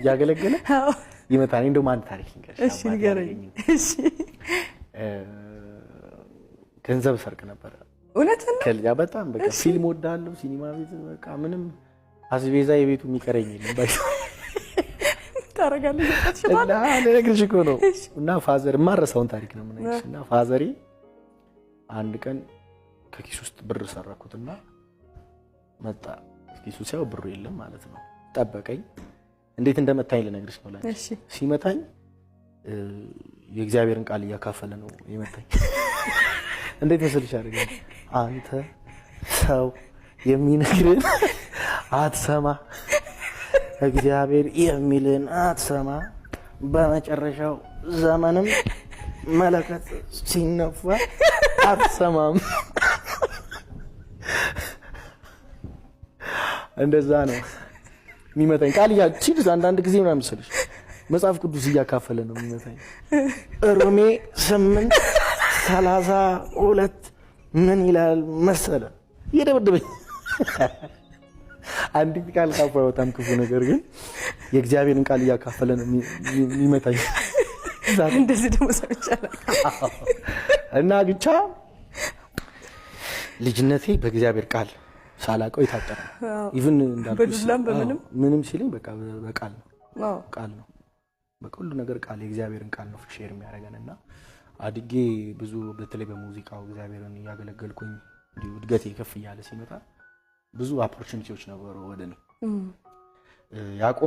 ያገለገለ ይመታኝ እንደው ማን ታሪክ ንገርሽ እሺ ንገረኝ እሺ ገንዘብ ሰርቅ ነበር እውነትን ከልያ በጣም በቃ ፊልም ወዳለው ሲኒማ ቤት በቃ ምንም አስቤዛ የቤቱ የሚቀረኝ የለም ባይ ታረጋለህ ተሽባለ ለነገርሽ እኮ ነው እና ፋዘር ማረሳውን ታሪክ ነው ምንነግርሽ እና ፋዘሪ አንድ ቀን ከኪስ ውስጥ ብር ሰረኩትና መጣ ኪሱ ሲያው ብሩ የለም ማለት ነው ጠበቀኝ እንዴት እንደመታኝ ለነገርሽ ነው ላይ ሲመታኝ የእግዚአብሔርን ቃል ያካፈለ ነው የመታኝ እንዴት መስልሽ አደረገኝ አንተ ሰው የሚነግርን አትሰማ እግዚአብሔር የሚልን አትሰማ በመጨረሻው ዘመንም መለከት ሲነፋ አትሰማም እንደዛ ነው የሚመታኝ ቃል ያቺስ አንዳንድ ጊዜ ምናምን መስልሽ መጽሐፍ ቅዱስ ያካፈለ ነው የሚመታኝ ሮሜ 8:32 ምን ይላል መሰለ ይደብድበኝ አንድ ቃል ካፋው በጣም ክፉ ነገር ግን የእግዚአብሔርን ቃል ያካፈለ ነው የሚመታኝ እንደዚህ ደግሞ ሰምቻለሁ እና ብቻ ልጅነቴ በእግዚአብሔር ቃል ሳላቀው ይታጠረ ኢቭን እንዳልኩሽ ምንም ሲልኝ በቃ በቃል ነው በሁሉ ነገር ቃል የእግዚአብሔርን ቃል ነው ሼር የሚያደርገንና አድጌ ብዙ በተለይ በሙዚቃው እግዚአብሔርን ያገለገልኩኝ እንዲሁ እድገቴ ከፍ ይያለ ሲመጣ ብዙ ኦፖርቹኒቲዎች ነበሩ ወደኔ ያቆ